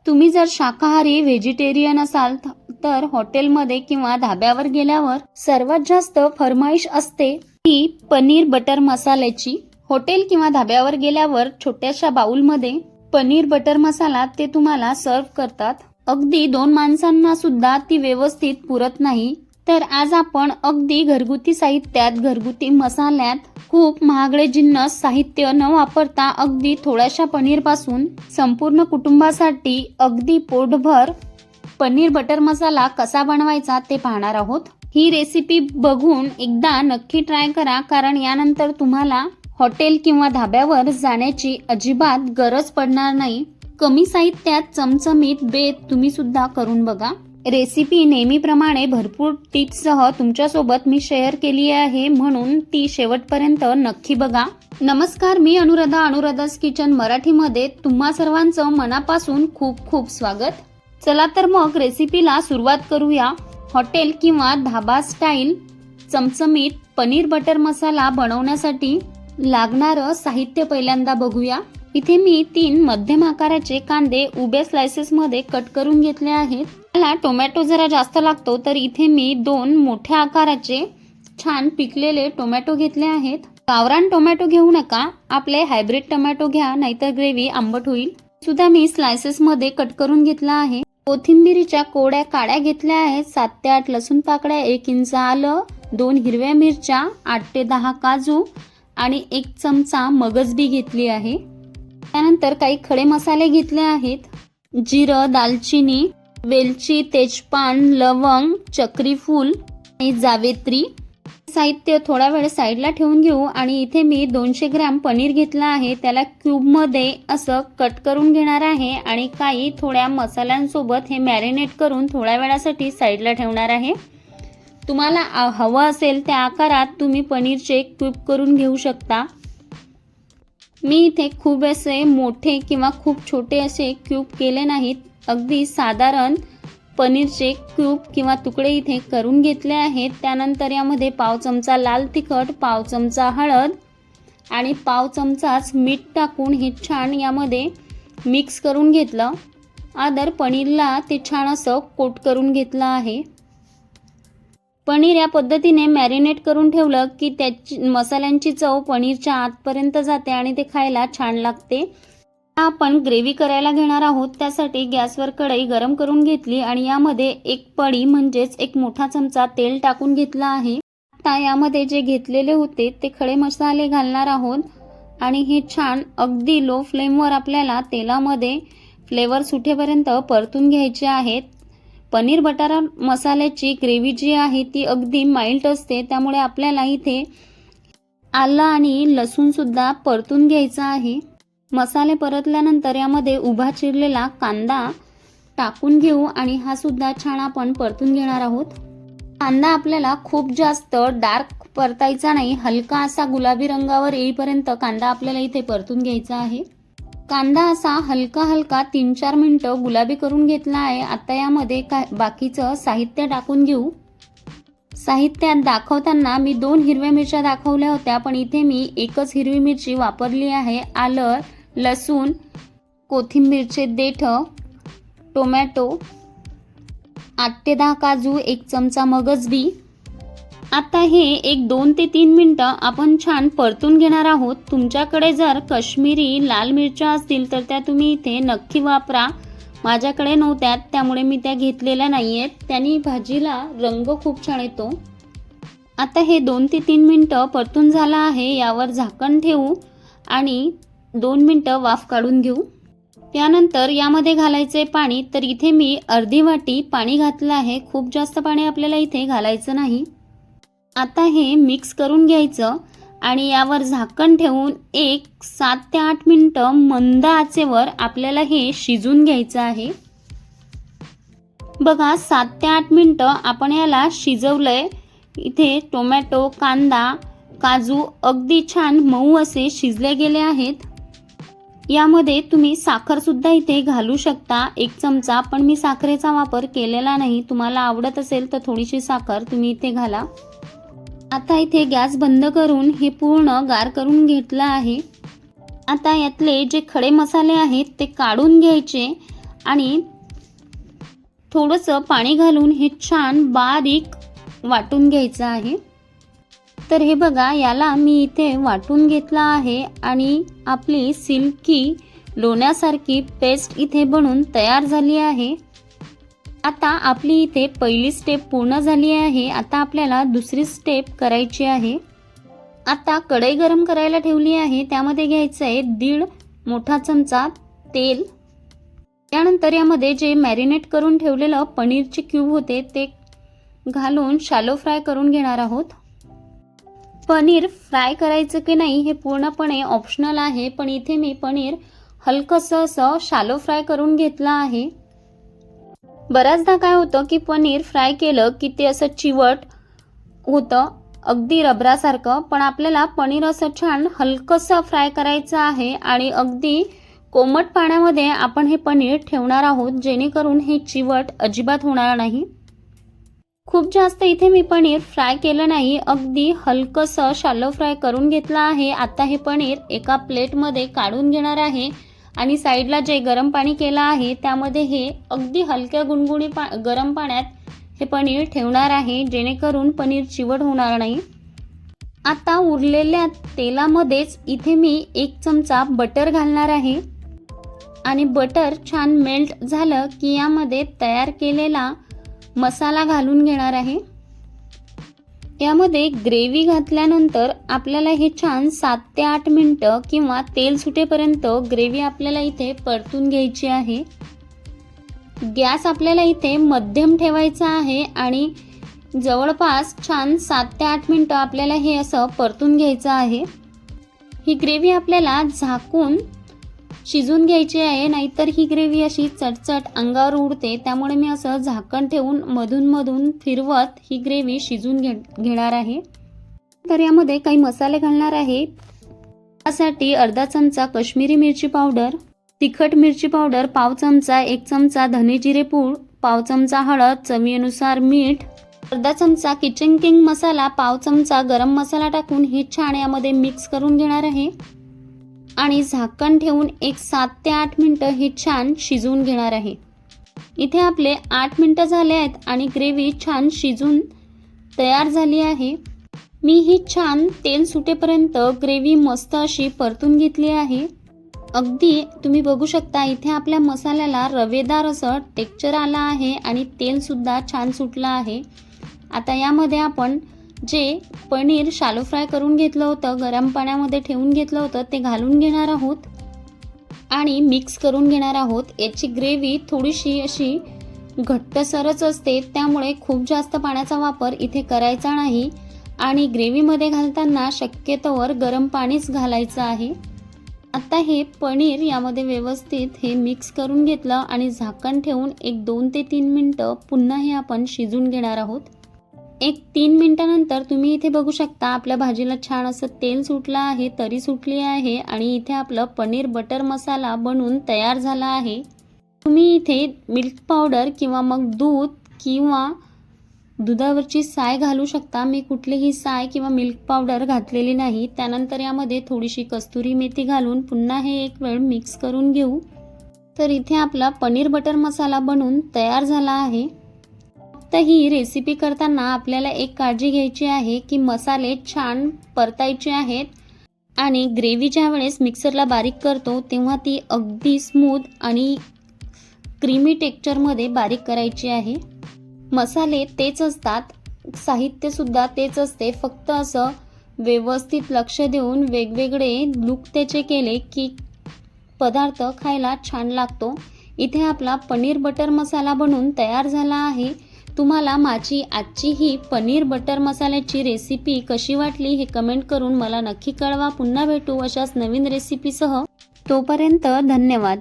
तुम्ही जर शाकाहारी व्हेजिटेरियन असाल तर हॉटेलमध्ये किंवा धाब्यावर गेल्यावर सर्वात जास्त फरमाईश असते ती पनीर बटर मसाल्याची। हॉटेल किंवा धाब्यावर गेल्यावर छोट्याशा बाउलमध्ये पनीर बटर मसाला ते तुम्हाला सर्व करतात। अगदी 2 माणसांना सुद्धा ती व्यवस्थित पुरत नाही। तर आज आपण अगदी घरगुती साहित्यात, घरगुती मसाल्यात खूप महागडे जिन्नस साहित्य न वापरता अगदी थोड्याशा पनीर पासून संपूर्ण कुटुंबासाठी अगदी पोटभर पनीर बटर मसाला कसा बनवायचा ते पाहणार आहोत। ही रेसिपी बघून एकदा नक्की ट्राय करा, कारण यानंतर तुम्हाला हॉटेल किंवा धाब्यावर जाण्याची अजिबात गरज पडणार नाही। कमी साहित्यात चमचमीत बेत तुम्ही सुद्धा करून बघा। रेसिपी नेहमीप्रमाणे भरपूर टिप्ससह तुमच्यासोबत मी शेअर केली आहे, म्हणून ती शेवटपर्यंत नक्की बघा। नमस्कार, मी अनुराधा's किचन मराठीमध्ये तुम्हा सर्वांचं मनापासून खूप खूप स्वागत। चला तर मग रेसिपीला सुरुवात करूया। हॉटेल किंवा धाबा स्टाईल चमचमीत पनीर बटर मसाला बनवण्यासाठी लागणारं साहित्य पहिल्यांदा बघूया। इथे मी 3 मध्यम आकाराचे कांदे उभ्या स्लाइसेस मध्ये कट करून घेतले आहेत। मला टोमॅटो जरा जास्त लागतो, तर इथे मी 2 मोठ्या आकाराचे छान पिकलेले टोमॅटो घेतले आहेत। गावरान टोमॅटो घेऊ नका, आपले हायब्रिड टोमॅटो घ्या, नाहीतर ग्रेव्ही आंबट होईल। सुद्धा मी स्लाइसेस मध्ये कट करून घेतला आहे। कोथिंबीरीच्या कोड्या काड्या घेतल्या आहेत, 7 ते 8 लसूण पाकळ्या, 1 इंच आलं, 2 हिरव्या मिरच्या, 8 ते 10 काजू आणि 1 चमचा मगजबी घेतली आहे। त्यानंतर काही खडे मसाले घेतले आहेत, जिरं, दालचिनी, वेलची, तेजपान, लवंग, चक्री फूल आणि जावेत्री। साहित्य थोडा वेळ साईडला ठेवून घेऊ आणि इथे मी 200 ग्रॅम पनीर घेतला आहे, त्याला क्यूब मध्ये असं कट करून घेणार आहे आणि काही थोड्या मसाल्यांसोबत हे मॅरिनेट करून थोड्या वेळासाठी साईडला ठेवणार आहे। तुम्हाला हवं असेल त्या आकारात तुम्ही पनीरचे क्यूब करून घेऊ शकता। मी इथे खूप असे मोठे किंवा खूप छोटे असे क्यूब केले नाहीत, अगदी साधारण पनीरचे क्यूब किंवा तुकडे इथे करून घेतले आहेत। त्यानंतर यामध्ये पाव चमचा लाल तिखट, पाव चमचा हळद आणि पाव चमचाच मीठ टाकून हे छान यामध्ये मिक्स करून घेतलं। आदर पनीरला ते छान असं कोट करून घेतलं आहे। पनीर या पद्धतीने मॅरिनेट करून ठेवलं की त्याची मसाल्यांची चव पनीरच्या आतपर्यंत जाते आणि ते खायला छान लागते। आपण ग्रेव्ही करायला घेणार आहोत, त्यासाठी गॅसवर कढई गरम करून घेतली आणि यामध्ये 1 पळी म्हणजेच 1 मोठा चमचा तेल टाकून घेतला आहे। आता यामध्ये जे घेतलेले होते ते खडे मसाले घालणार आहोत आणि हे छान अगदी लो फ्लेमवर आपल्याला तेलामध्ये फ्लेवर सुटेपर्यंत परतून घ्यायचे आहेत। पनीर बटर मसाल्याची ग्रेव्ही जी आहे ती अगदी माइल्ड असते, त्यामुळे आपल्याला इथे आलं आणि लसूण सुद्धा परतून घ्यायचा आहे। मसाले परतल्यानंतर यामध्ये उभा चिरलेला कांदा टाकून घेऊ आणि हा सुद्धा छान आपण परतून घेणार आहोत। कांदा आपल्याला खूप जास्त डार्क परतायचा नाही, हलका असा गुलाबी रंगावर येईपर्यंत कांदा आपल्याला इथे परतून घ्यायचा आहे। कांदा असा हलका 3-4 मिनिटं गुलाबी करून घेतला आहे। आता यामध्ये बाकीचं साहित्य टाकून घेऊ। साहित्यात दाखवताना मी 2 हिरव्या मिरच्या दाखवल्या होत्या, पण इथे मी 1च हिरवी मिरची वापरली आहे। आलं, लसूण, कोथिंबीरचे देठ, टोमॅटो, 8 ते 10 काजू, 1 चमचा मगजबी। आता हे 2 ते 3 मिनिटं आपण छान परतून घेणार आहोत। तुमच्याकडे जर काश्मीरी लाल मिरच्या असतील तर त्या तुम्ही इथे नक्की वापरा, माझ्याकडे नव्हत्या त्यामुळे मी त्या घेतलेल्या नाहीयेत, त्यांनी भाजीला रंग खूप छान येतो। आता हे 2 ते 3 मिनिटं परतून झालं आहे, यावर झाकण ठेवू आणि 2 मिनिटं वाफ काढून घेऊ। त्यानंतर यामध्ये घालायचे पाणी, तर इथे मी अर्धी वाटी पाणी घातलं आहे, खूप जास्त पाणी आपल्याला इथे घालायचं नाही। आता हे मिक्स करून घ्यायचं आणि यावर झाकण ठेवून 7 ते 8 मिनिटं मंद आचेवर आपल्याला हे शिजून घ्यायचं आहे। बघा 7 ते 8 मिनिटं आपण याला शिजवलंय। इथे टोमॅटो, कांदा, काजू अगदी छान मऊ असे शिजले गेले आहेत। यामध्ये तुम्ही साखर सुद्धा इथे घालू शकता, 1 चमचा, पण मी साखरेचा वापर केलेला नाही। तुम्हाला आवडत असेल तर थोडीशी साखर तुम्ही इथे घाला। आता इथे गॅस बंद करून हे पूर्ण गार करून घेतलं आहे। आता यातले जे खडे मसाले आहेत ते काढून घ्यायचे आणि थोडंसं पाणी घालून हे छान बारीक वाटून घ्यायचं आहे। तर हे बघा, याला मी इथे वाटून घेतला आहे आणि आपली सिल्की लोण्यासारखी पेस्ट इथे बनून तयार झाली आहे। आता आपली इथे पहिली स्टेप पूर्ण झाली आहे। आता आपल्याला दुसरी स्टेप करायची आहे। आता कढई गरम करायला ठेवली आहे, त्यामध्ये घ्यायचं आहे 1.5 मोठा चमचा तेल। त्यानंतर यामध्ये जे मॅरिनेट करून ठेवलेलं पनीरचे क्यूब होते ते घालून शॅलो फ्राय करून घेणार आहोत। पनीर फ्राय करायचं की नाही हे पूर्णपणे ऑप्शनल आहे, पण इथे मी पनीर हलकंसं असं शॅलो फ्राय करून घेतलं आहे। बऱ्याचदा काय होतं की पनीर फ्राय केलं की ते असं चिवट होतं, अगदी रबरासारखं, पण आपल्याला पनीर असं छान हलकंसं फ्राय करायचं आहे आणि अगदी कोमट पाण्यामध्ये आपण हे पनीर ठेवणार आहोत, जेणेकरून हे चिवट अजिबात होणार नाही। खूप जास्त इथे मी पनीर फ्राय केलं नाही, अगदी हलकंसं शॅलो फ्राय करून घेतलं आहे। आता हे पनीर एका प्लेटमध्ये काढून घेणार आहे आणि साईडला जे गरम पाणी केलं आहे त्यामध्ये हे अगदी हलक्या गुणगुणी गरम पाण्यात हे पनीर ठेवणार आहे, जेणेकरून पनीर चिवट होणार नाही। आता उरलेल्या तेलामध्येच इथे मी 1 चमचा बटर घालणार आहे आणि बटर छान मेल्ट झालं की यामध्ये तयार केलेला मसाला घालून घेणार आहे। यामध्ये ग्रेव्ही घातल्यानंतर आपल्याला हे छान 7 ते 8 मिनिटं किंवा तेल सुटेपर्यंत ग्रेव्ही आपल्याला इथे परतून घ्यायची आहे। गॅस आपल्याला इथे मध्यम ठेवायचा आहे आणि जवळपास छान 7 ते 8 मिनिटं आपल्याला हे असं परतून घ्यायचं आहे। ही ग्रेव्ही आपल्याला झाकून शिजून घ्यायची आहे, नाहीतर ही ग्रेव्ही अशी चटचट अंगावर उडते, त्यामुळे मी असं झाकण ठेवून मधून मधून फिरवत ही ग्रेव्ही शिजून घेणार आहे। तर यामध्ये काही मसाले घालणार आहे। त्यासाठी अर्धा चमचा काश्मीरी मिरची पावडर, तिखट मिरची पावडर पाव चमचा, 1 चमचा धने जिरे पूड, पाव चमचा हळद, चवीनुसार मीठ, अर्धा चमचा किचन किंग मसाला, पाव चमचा गरम मसाला टाकून हे छान यामध्ये मिक्स करून घेणार आहे आणि झाकण ठेवून एक 7 ते 8 मिनिटं हे छान शिजवून घेणार आहे। इथे आपले 8 मिनिटं झाले आहेत आणि ग्रेव्ही छान शिजून तयार झाली आहे। मी ही छान तेल सुटेपर्यंत ग्रेव्ही मस्त अशी परतून घेतली आहे। अगदी तुम्ही बघू शकता इथे आपल्या मसाल्याला रवेदार असं टेक्स्चर आलं आहे आणि तेल सुद्धा छान सुटलं आहे। आता यामध्ये आपण जे पनीर शॅलो फ्राय करून घेतलं होतं, गरम पाण्यामध्ये ठेवून घेतलं होतं, ते घालून घेणार आहोत आणि मिक्स करून घेणार आहोत। याची ग्रेव्ही थोडीशी अशी घट्टसरच असते, त्यामुळे खूप जास्त पाण्याचा वापर इथे करायचा नाही आणि ग्रेव्हीमध्ये घालताना शक्यतोवर गरम पाणीच घालायचं आहे। आता हे पनीर यामध्ये व्यवस्थित हे मिक्स करून घेतलं आणि झाकण ठेवून एक 2 ते 3 मिनिटं पुन्हा हे आपण शिजून घेणार आहोत। एक 3 मिनिटानंतर तुम्ही इथे बघू शकता आपल्या भाजीला छान असं तेल सुटलं आहे, तरी सुटली आहे आणि इथे आपलं पनीर बटर मसाला बनून तयार झाला आहे। तुम्ही इथे मिल्क पावडर किंवा मग दूध किंवा दुधावरची साय घालू शकता। मी कुठलीही साय किंवा मिल्क पावडर घातलेली नाही। त्यानंतर यामध्ये थोडीशी कस्तुरी मेथी घालून पुन्हा हे एक वेळ मिक्स करून घेऊ। तर इथे आपला पनीर बटर मसाला बनून तयार झाला आहे। तर ही रेसिपी करताना आपल्याला एक काळजी घ्यायची आहे की मसाले छान परतायचे आहेत आणि ग्रेव्ही ज्या वेळेस मिक्सरला बारीक करतो तेव्हा ती अगदी स्मूथ आणि क्रीमी टेक्स्चरमध्ये बारीक करायची आहे। मसाले तेच असतात, साहित्य सुद्धा तेच असते, फक्त असं व्यवस्थित लक्ष देऊन वेगवेगळे लूक त्याचे केले की पदार्थ खायला छान लागतो। इथे आपला पनीर बटर मसाला बनून तयार झाला आहे। तुम्हाला माझी आजची ही पनीर बटर मसाल्याची रेसिपी कशी वाटली हे कमेंट करून मला नक्की कळवा। पुन्हा भेटू अशाच नवीन रेसिपीसह, तोपर्यंत धन्यवाद।